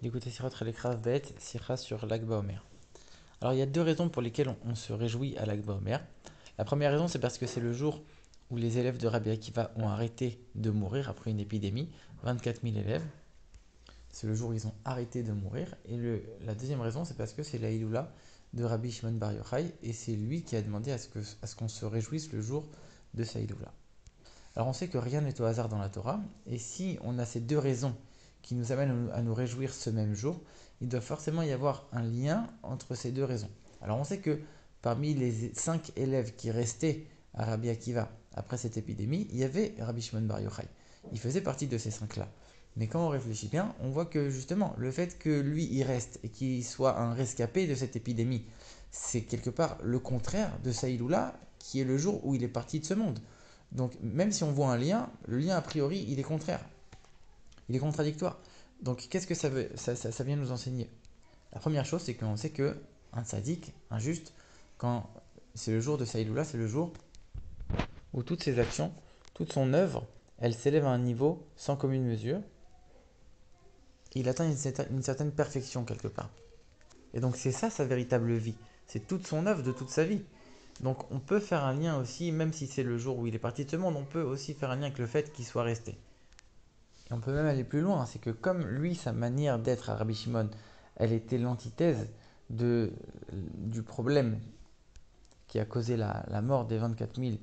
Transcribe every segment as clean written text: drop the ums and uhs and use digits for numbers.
d'écouter Sirot Chalek Bet, Sira sur Lag BaOmer. Alors il y a deux raisons pour lesquelles on se réjouit à Lag BaOmer. La première raison, c'est parce que c'est le jour où les élèves de Rabbi Akiva ont arrêté de mourir après une épidémie, 24 000 élèves. C'est le jour où ils ont arrêté de mourir. Et la deuxième raison, c'est parce que c'est la Iloula de Rabbi Shimon Bar Yochai, et c'est lui qui a demandé à ce qu'on se réjouisse le jour de sa Iloula. Alors on sait que rien n'est au hasard dans la Torah, et si on a ces deux raisons qui nous amènent à nous réjouir ce même jour, il doit forcément y avoir un lien entre ces deux raisons. Alors on sait que parmi les 5 élèves qui restaient à Rabbi Akiva après cette épidémie, il y avait Rabbi Shimon Bar Yochai. Il faisait partie de ces 5-là. Mais quand on réfléchit bien, on voit que justement, le fait que lui y reste et qu'il soit un rescapé de cette épidémie, c'est quelque part le contraire de Saïloula, qui est le jour où il est parti de ce monde. Donc même si on voit un lien, le lien a priori, il est contraire. Il est contradictoire. Donc qu'est-ce que ça vient nous enseigner? La première chose, c'est qu'on sait que un tzaddik, un juste, quand c'est le jour de Saïloula, c'est le jour où toutes ses actions, toute son œuvre, elle s'élève à un niveau sans commune mesure. Il atteint une certaine perfection quelque part. Et donc c'est ça sa véritable vie. C'est toute son œuvre de toute sa vie. Donc on peut faire un lien aussi, même si c'est le jour où il est parti de ce monde, on peut aussi faire un lien avec le fait qu'il soit resté. Et on peut même aller plus loin, c'est que comme lui, sa manière d'être à Rabbi Shimon, elle était l'antithèse du problème qui a causé la mort des 24 000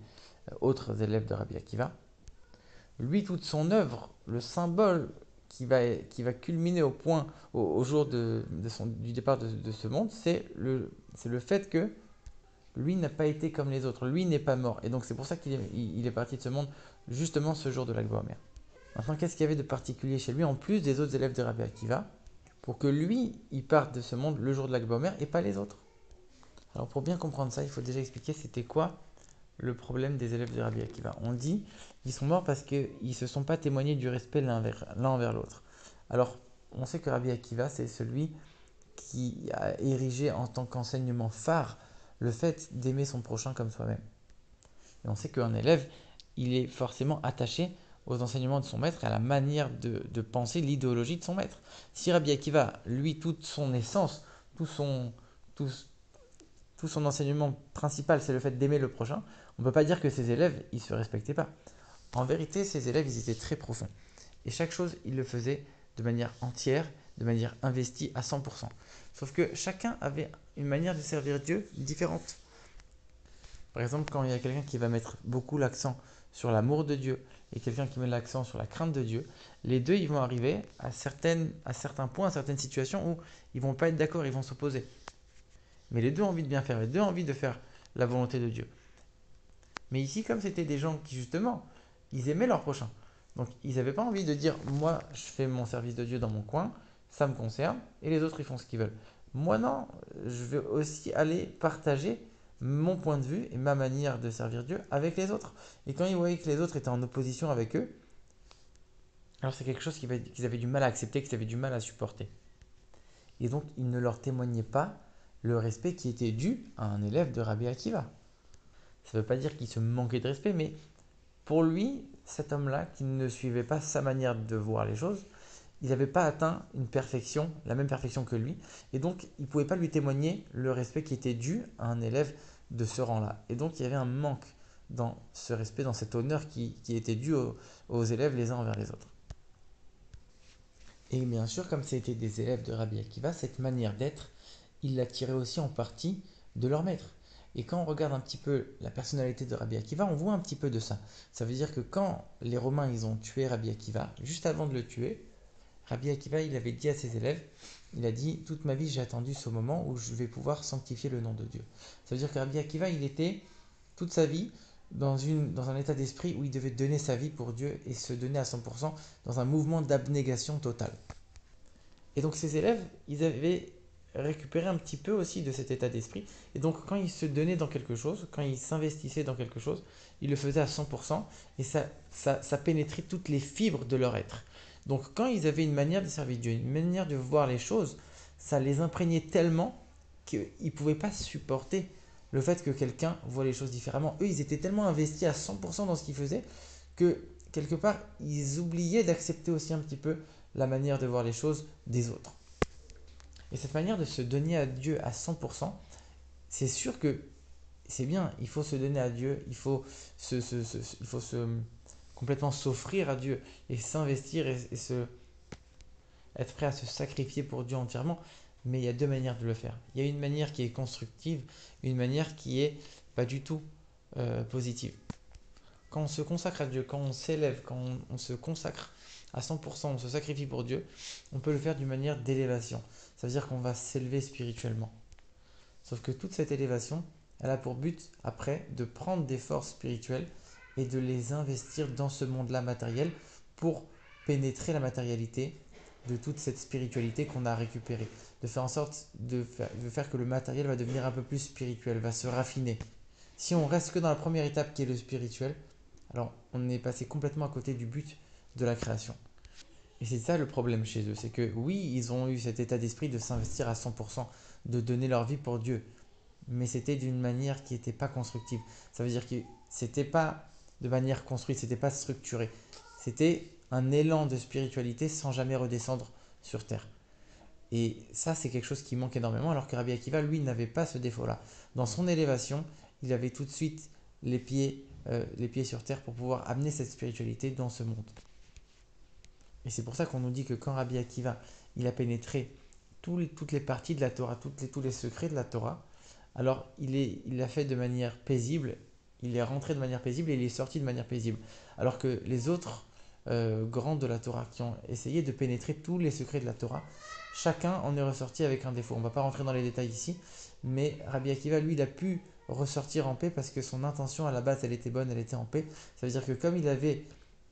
autres élèves de Rabbi Akiva, lui, toute son œuvre, le symbole qui va culminer au jour du départ de ce monde, c'est le fait que lui n'a pas été comme les autres, lui n'est pas mort. Et donc c'est pour ça qu'il est parti de ce monde justement ce jour de la Mer. Maintenant, qu'est-ce qu'il y avait de particulier chez lui en plus des autres élèves de Rabbi Akiva pour que lui, il parte de ce monde le jour de la Mer et pas les autres? Alors pour bien comprendre ça, il faut déjà expliquer c'était quoi le problème des élèves de Rabbi Akiva. On dit qu'ils sont morts parce qu'ils ne se sont pas témoignés du respect l'un envers l'autre. Alors, on sait que Rabbi Akiva, c'est celui qui a érigé en tant qu'enseignement phare le fait d'aimer son prochain comme soi-même. Et on sait qu'un élève, il est forcément attaché aux enseignements de son maître et à la manière de penser l'idéologie de son maître. Si Rabbi Akiva, lui, toute son essence, tout son, tout, tout son enseignement principal, c'est le fait d'aimer le prochain, on ne peut pas dire que ses élèves, ils ne se respectaient pas. En vérité, ses élèves, ils étaient très profonds. Et chaque chose, ils le faisaient de manière entière, de manière investie à 100%. Sauf que chacun avait une manière de servir Dieu différente. Par exemple, quand il y a quelqu'un qui va mettre beaucoup l'accent sur l'amour de Dieu et quelqu'un qui met l'accent sur la crainte de Dieu, les deux, ils vont arriver à certains points, à certaines situations où ils vont pas être d'accord, ils vont s'opposer. Mais les deux ont envie de bien faire, les deux ont envie de faire la volonté de Dieu. Mais ici, comme c'était des gens qui, justement, ils aimaient leur prochain. Donc, ils n'avaient pas envie de dire, moi, je fais mon service de Dieu dans mon coin, ça me concerne, et les autres, ils font ce qu'ils veulent. Moi, non, je veux aussi aller partager mon point de vue et ma manière de servir Dieu avec les autres. Et quand ils voyaient que les autres étaient en opposition avec eux, alors c'est quelque chose qu'ils avaient du mal à accepter, qu'ils avaient du mal à supporter. Et donc, ils ne leur témoignaient pas le respect qui était dû à un élève de Rabbi Akiva. Ça ne veut pas dire qu'il se manquait de respect, mais pour lui, cet homme-là, qui ne suivait pas sa manière de voir les choses, il n'avait pas atteint une perfection, la même perfection que lui, et donc il ne pouvait pas lui témoigner le respect qui était dû à un élève de ce rang-là. Et donc il y avait un manque dans ce respect, dans cet honneur qui était dû aux élèves les uns envers les autres. Et bien sûr, comme c'était des élèves de Rabbi Akiva, cette manière d'être, ils la tiraient aussi en partie de leur maître. Et quand on regarde un petit peu la personnalité de Rabbi Akiva, on voit un petit peu de ça. Ça veut dire que quand les Romains ils ont tué Rabbi Akiva, juste avant de le tuer, Rabbi Akiva il avait dit à ses élèves, il a dit toute ma vie j'ai attendu ce moment où je vais pouvoir sanctifier le nom de Dieu. Ça veut dire que Rabbi Akiva il était toute sa vie dans un état d'esprit où il devait donner sa vie pour Dieu et se donner à 100% dans un mouvement d'abnégation totale. Et donc ces élèves, ils avaient récupéré un petit peu aussi de cet état d'esprit. Et donc quand ils se donnaient dans quelque chose, quand ils s'investissaient dans quelque chose, ils le faisaient à 100% et ça pénétrait toutes les fibres de leur être. Donc quand ils avaient une manière de servir Dieu, une manière de voir les choses, ça les imprégnait tellement qu'ils ne pouvaient pas supporter le fait que quelqu'un voit les choses différemment. Eux, ils étaient tellement investis à 100% dans ce qu'ils faisaient que quelque part, ils oubliaient d'accepter aussi un petit peu la manière de voir les choses des autres. Et cette manière de se donner à Dieu à 100%, c'est sûr que c'est bien, il faut se donner à Dieu, il faut complètement s'offrir à Dieu et s'investir être prêt à se sacrifier pour Dieu entièrement. Mais il y a deux manières de le faire. Il y a une manière qui est constructive, une manière qui est pas du tout positive. Quand on se consacre à Dieu, quand on s'élève, quand on se consacre à 100%, on se sacrifie pour Dieu, on peut le faire d'une manière d'élévation. Ça veut dire qu'on va s'élever spirituellement. Sauf que toute cette élévation, elle a pour but, après, de prendre des forces spirituelles et de les investir dans ce monde-là matériel pour pénétrer la matérialité de toute cette spiritualité qu'on a récupérée. De faire en sorte de faire que le matériel va devenir un peu plus spirituel, va se raffiner. Si on reste que dans la première étape qui est le spirituel, alors on est passé complètement à côté du but de la création. Et c'est ça le problème chez eux, c'est que oui, ils ont eu cet état d'esprit de s'investir à 100%, de donner leur vie pour Dieu, mais c'était d'une manière qui n'était pas constructive. Ça veut dire que c'était pas de manière construite, c'était pas structuré. C'était un élan de spiritualité sans jamais redescendre sur terre. Et ça, c'est quelque chose qui manque énormément, alors que Rabbi Akiva, lui, n'avait pas ce défaut-là. Dans son élévation, il avait tout de suite les pieds sur terre pour pouvoir amener cette spiritualité dans ce monde. Et c'est pour ça qu'on nous dit que quand Rabbi Akiva, il a pénétré toutes les parties de la Torah, tous les secrets de la Torah, alors il l'a fait de manière paisible, il est rentré de manière paisible et il est sorti de manière paisible. Alors que les autres grands de la Torah qui ont essayé de pénétrer tous les secrets de la Torah, chacun en est ressorti avec un défaut. On ne va pas rentrer dans les détails ici, mais Rabbi Akiva, lui, il a pu ressortir en paix parce que son intention à la base, elle était bonne, elle était en paix. Ça veut dire que comme il avait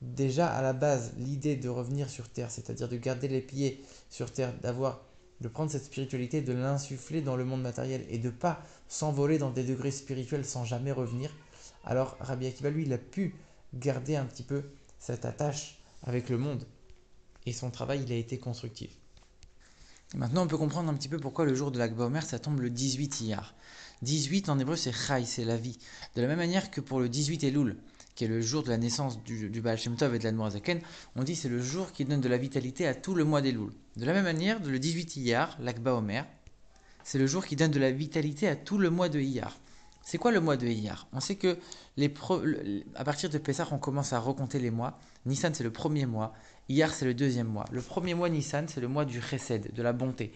déjà à la base l'idée de revenir sur terre, c'est-à-dire de garder les pieds sur terre, de prendre cette spiritualité, de l'insuffler dans le monde matériel et de ne pas s'envoler dans des degrés spirituels sans jamais revenir, alors Rabbi Akiva, lui, il a pu garder un petit peu cette attache avec le monde et son travail, il a été constructif. Et maintenant, on peut comprendre un petit peu pourquoi le jour de l'Akba Omer, ça tombe le 18 Iyar. 18 en hébreu, c'est Chai, c'est la vie. De la même manière que pour le 18 Elul, qui est le jour de la naissance du Baal Shem Tov et de l'Admor Zaken, on dit c'est le jour qui donne de la vitalité à tout le mois d'Elul. De la même manière, le 18 Iyar, l'Akba Omer, c'est le jour qui donne de la vitalité à tout le mois de Iyar. C'est quoi le mois de Iyar? On sait que à partir de Pessah, on commence à recompter les mois. Nissan, c'est le premier mois. Iyar, c'est le deuxième mois. Le premier mois, Nissan, c'est le mois du Chesed, de la bonté.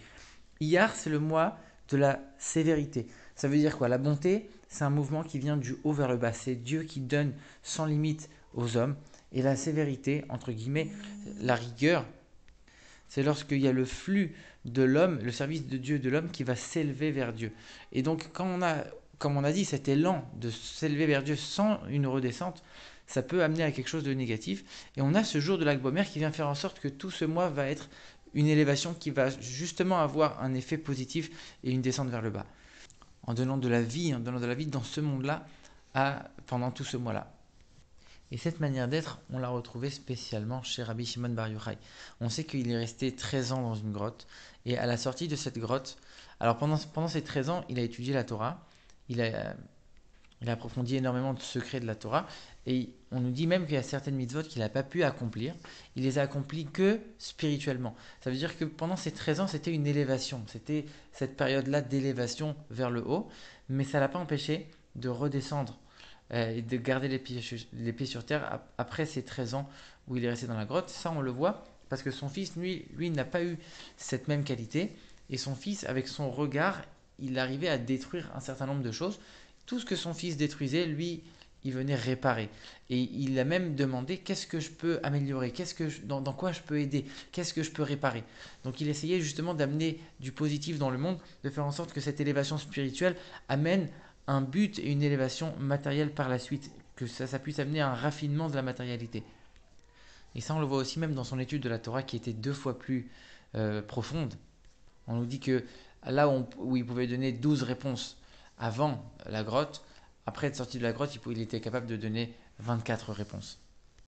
Iyar, c'est le mois de la sévérité. Ça veut dire quoi? La bonté, c'est un mouvement qui vient du haut vers le bas. C'est Dieu qui donne sans limite aux hommes. Et la sévérité, entre guillemets, la rigueur, c'est lorsqu'il y a le flux de l'homme, le service de Dieu de l'homme qui va s'élever vers Dieu. Et donc, quand on a, comme on a dit, cet élan de s'élever vers Dieu sans une redescente, ça peut amener à quelque chose de négatif. Et on a ce jour de l'Akba qui vient faire en sorte que tout ce mois va être une élévation qui va justement avoir un effet positif et une descente vers le bas. En donnant de la vie, dans ce monde-là pendant tout ce mois-là. Et cette manière d'être, on l'a retrouvée spécialement chez Rabbi Shimon Bar Yochai. On sait qu'il est resté 13 ans dans une grotte. Et à la sortie de cette grotte, alors pendant ces 13 ans, il a étudié la Torah. Il a approfondi énormément de secrets de la Torah. Et on nous dit même qu'il y a certaines mitzvot qu'il n'a pas pu accomplir. Il les a accomplis que spirituellement. Ça veut dire que pendant ces 13 ans, c'était une élévation. C'était cette période-là d'élévation vers le haut. Mais ça ne l'a pas empêché de redescendre et de garder les pieds sur terre après ces 13 ans où il est resté dans la grotte. Ça, on le voit parce que son fils, lui n'a pas eu cette même qualité. Et son fils, avec son regard, il arrivait à détruire un certain nombre de choses. Tout ce que son fils détruisait, lui, il venait réparer. Et il a même demandé qu'est-ce que je peux améliorer, dans quoi je peux aider, qu'est-ce que je peux réparer. Donc il essayait justement d'amener du positif dans le monde, de faire en sorte que cette élévation spirituelle amène un but et une élévation matérielle par la suite, que ça puisse amener un raffinement de la matérialité. Et ça, on le voit aussi même dans son étude de la Torah qui était 2 fois plus profonde. On nous dit que là où il pouvait donner 12 réponses avant la grotte, après être sorti de la grotte, il était capable de donner 24 réponses.